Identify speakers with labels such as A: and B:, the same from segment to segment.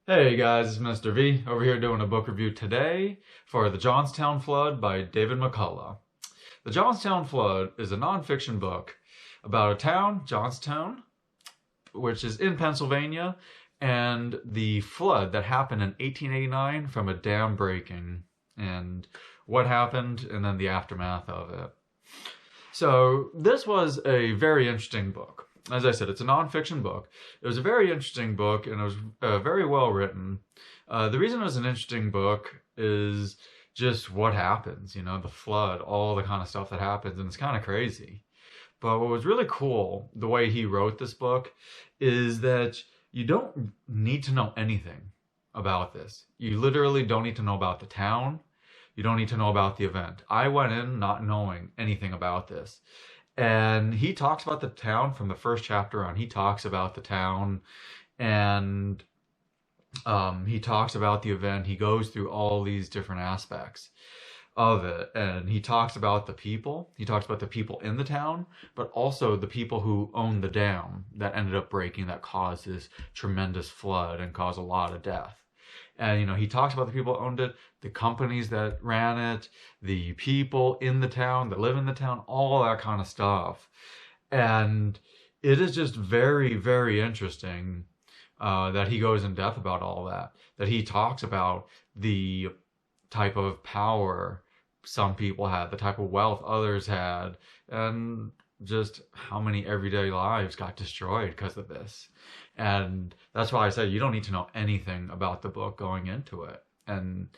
A: Hey guys, it's Mr. V over here doing a book review today for The Johnstown Flood by David McCullough. The Johnstown Flood is a nonfiction book about a town, Johnstown, which is in Pennsylvania, and the flood that happened in 1889 from a dam breaking, and what happened, and then the aftermath of it. So this was a very interesting book. As I said, it's a nonfiction book. It was a very interesting book, and it was very well written. The reason it was an interesting book is just what happens, the flood, all the kind of stuff that happens, and it's kind of crazy. But what was really cool, the way he wrote this book, is that you don't need to know anything about this. You literally don't need to know about the town. You don't need to know about the event. I went in not knowing anything about this. And he talks about the town from the first chapter on. He talks about the town, and he talks about the event. He goes through all these different aspects of it. And he talks about the people. He talks about the people in the town, but also the people who owned the dam that ended up breaking, that caused this tremendous flood and caused a lot of death. And, he talks about the people who owned it, the companies that ran it, the people in the town that live in the town, all that kind of stuff. And it is just very, very interesting that he goes in depth about all that he talks about the type of power some people had, the type of wealth others had, and just how many everyday lives got destroyed because of this. And that's why I said you don't need to know anything about the book going into it. And,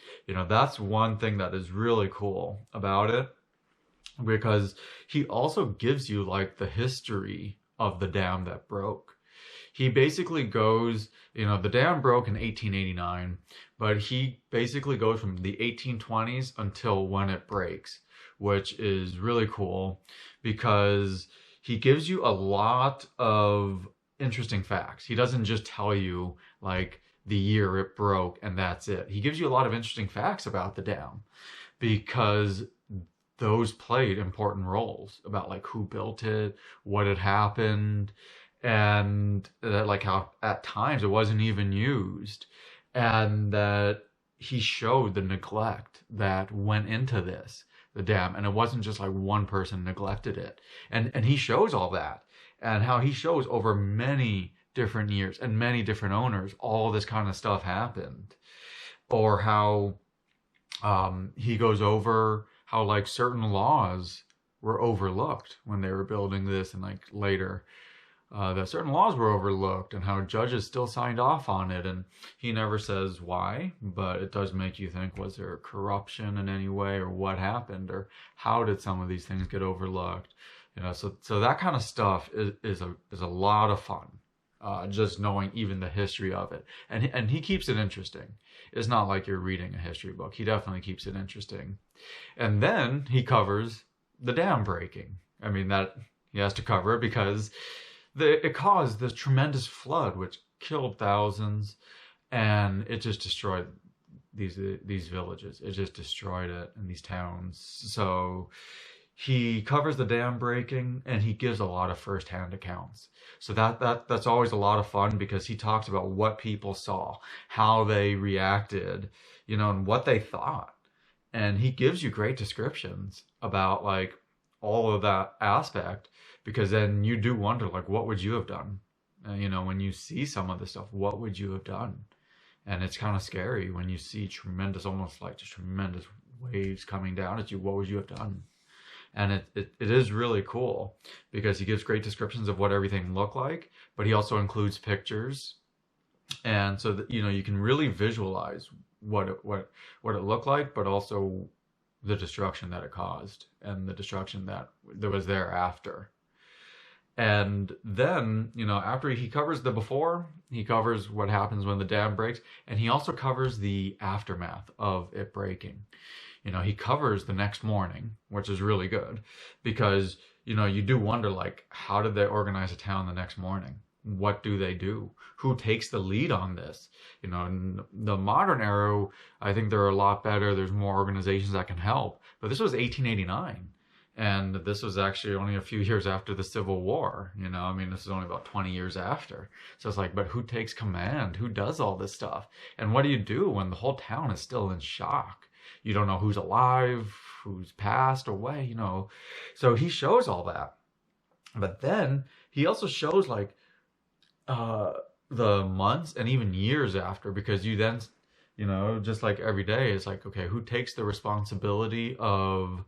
A: that's one thing that is really cool about it, because he also gives you like the history of the dam that broke. He basically goes, the dam broke in 1889, but he basically goes from the 1820s until when it breaks, which is really cool because he gives you a lot of interesting facts. He doesn't just tell you like the year it broke and that's it. He gives you a lot of interesting facts about the dam because those played important roles about like who built it, what had happened, and that like how at times it wasn't even used, and that he showed the neglect that went into the dam, and it wasn't just like one person neglected it, and he shows all that, and how he shows over many different years and many different owners all this kind of stuff happened, or how he goes over how like certain laws were overlooked when they were building this, and like later that certain laws were overlooked and how judges still signed off on it. And he never says why, but it does make you think, was there corruption in any way, or what happened, or how did some of these things get overlooked? So that kind of stuff is a lot of fun. Just knowing even the history of it, and he keeps it interesting. It's not like you're reading a history book. He definitely keeps it interesting. And then he covers the dam breaking. I mean, that he has to cover it because it caused this tremendous flood which killed thousands, and it just destroyed these villages. It just destroyed it in these towns. So he covers the dam breaking, and he gives a lot of firsthand accounts. So that's always a lot of fun because he talks about what people saw, how they reacted, and what they thought. And he gives you great descriptions about like all of that aspect, because then you do wonder like, what would you have done? When you see some of the stuff, what would you have done? And it's kind of scary when you see tremendous, almost like just tremendous waves coming down at you. What would you have done? And it is really cool because he gives great descriptions of what everything looked like, but he also includes pictures, and so that you can really visualize what it looked like, but also the destruction that it caused and the destruction that was thereafter. And then, after he covers the before, he covers what happens when the dam breaks, and he also covers the aftermath of it breaking. He covers the next morning, which is really good because, you do wonder, like, how did they organize a town the next morning? What do they do? Who takes the lead on this? In the modern era, I think they're a lot better. There's more organizations that can help. But this was 1889. And this was actually only a few years after the Civil War. I mean, this is only about 20 years after. So it's like, but who takes command? Who does all this stuff? And what do you do when the whole town is still in shock? You don't know who's alive, who's passed away. So he shows all that. But then he also shows like the months and even years after, because you then, just like every day, it's like, okay, who takes the responsibility of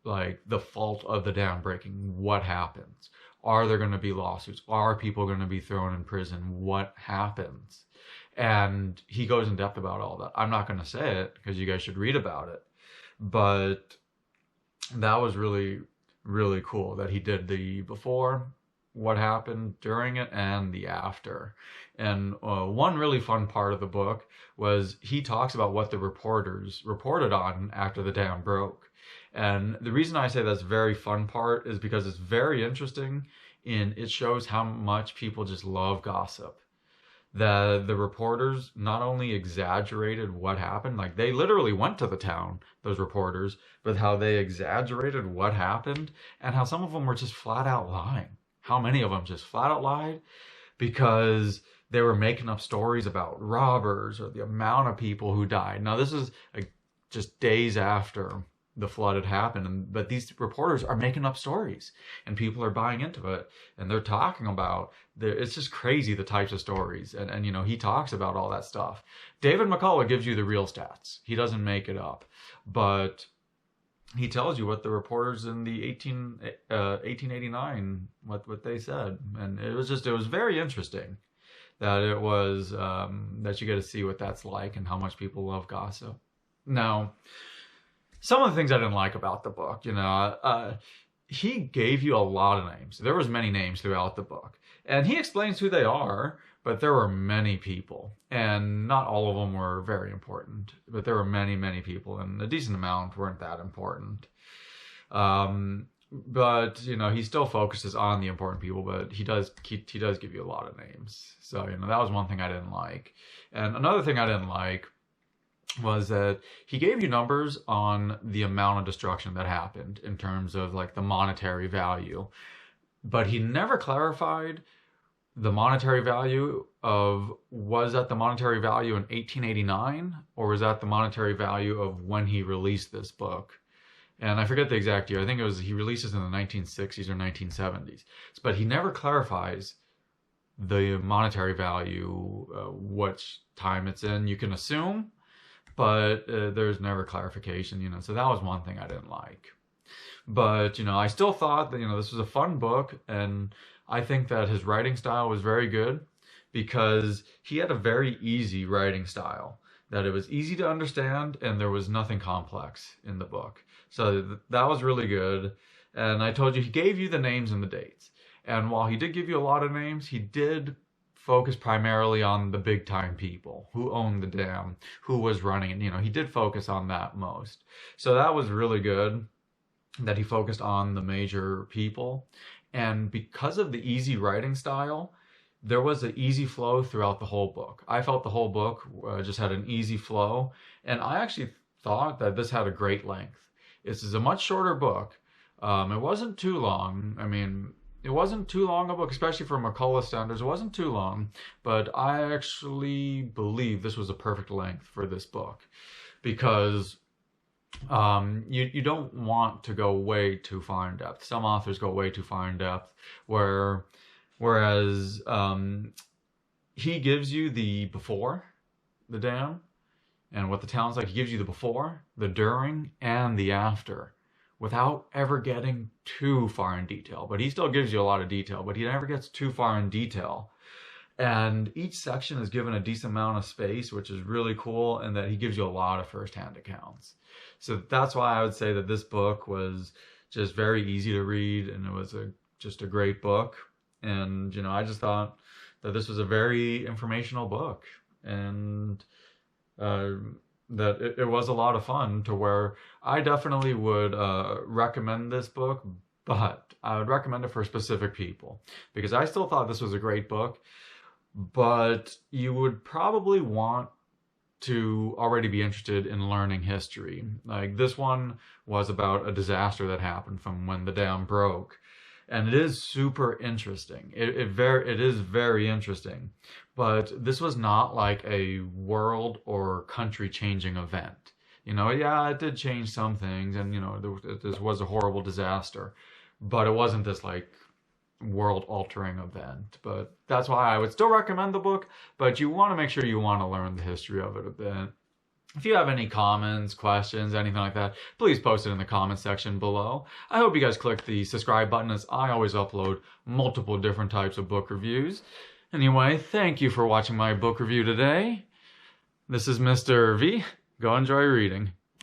A: like the fault of the dam breaking? What happens? Are there going to be lawsuits? Are people going to be thrown in prison? What happens? And he goes in depth about all that. I'm not going to say it because you guys should read about it. But that was really, really cool that he did the before, what happened during it, and the after. And one really fun part of the book was he talks about what the reporters reported on after the dam broke. And the reason I say that's a very fun part is because it's very interesting, and it shows how much people just love gossip. The reporters not only exaggerated what happened, like they literally went to the town, those reporters, but how they exaggerated what happened, and how some of them were just flat out lying. How many of them just flat out lied because they were making up stories about robbers or the amount of people who died. Now this is just days after the flood had happened, but these reporters are making up stories and people are buying into it, and they're talking about it's just crazy, the types of stories, and he talks about all that stuff. David McCullough gives you the real stats. He doesn't make it up, but he tells you what the reporters in the 1889 what they said. And it was very interesting that it was that you get to see what that's like and how much people love gossip. Now, some of the things I didn't like about the book, he gave you a lot of names. There was many names throughout the book, and he explains who they are, but there were many people, and not all of them were very important, but there were many, many people, and a decent amount weren't that important. But he still focuses on the important people, but he does give you a lot of names. So that was one thing I didn't like. And another thing I didn't like was that he gave you numbers on the amount of destruction that happened in terms of like the monetary value, but he never clarified the monetary value of, was that the monetary value in 1889 or was that the monetary value of when he released this book? And I forget the exact year. I think he releases in the 1960s or 1970s, but he never clarifies the monetary value, which time it's in. You can assume, but there's never clarification, so that was one thing I didn't like. But, I still thought that, this was a fun book, and I think that his writing style was very good because he had a very easy writing style, that it was easy to understand and there was nothing complex in the book. So that was really good. And I told you, he gave you the names and the dates. And while he did give you a lot of names, he did focus primarily on the big time people who owned the dam, who was running it. He did focus on that most. So that was really good that he focused on the major people. And because of the easy writing style, there was an easy flow throughout the whole book. I felt the whole book just had an easy flow. And I actually thought that this had a great length. This is a much shorter book. It wasn't too long. I mean, it wasn't too long a book, especially for McCullough standards. It wasn't too long, but I actually believe this was a perfect length for this book because you don't want to go way too far in depth. Some authors go way too far in depth, whereas he gives you the before the dam and what the town's like. He gives you the before, the during, and the after without ever getting too far in detail. But he still gives you a lot of detail, but he never gets too far in detail. And each section is given a decent amount of space, which is really cool, and that he gives you a lot of firsthand accounts. So that's why I would say that this book was just very easy to read, and it was just a great book. And, I just thought that this was a very informational book, and that it was a lot of fun, to where I definitely would recommend this book, but I would recommend it for specific people, because I still thought this was a great book, but you would probably want to already be interested in learning history. Like this one was about a disaster that happened from when the dam broke. And it is super interesting. It is very interesting. But this was not like a world or country changing event. You know, yeah, it did change some things, and you know, this was a horrible disaster, but it wasn't this like world altering event. But that's why I would still recommend the book, but you want to make sure you want to learn the history of it a bit. If you have any comments, questions, anything like that, please post it in the comment section below. I hope you guys click the subscribe button, as I always upload multiple different types of book reviews. Anyway, thank you for watching my book review today. This is Mr. V. Go enjoy reading.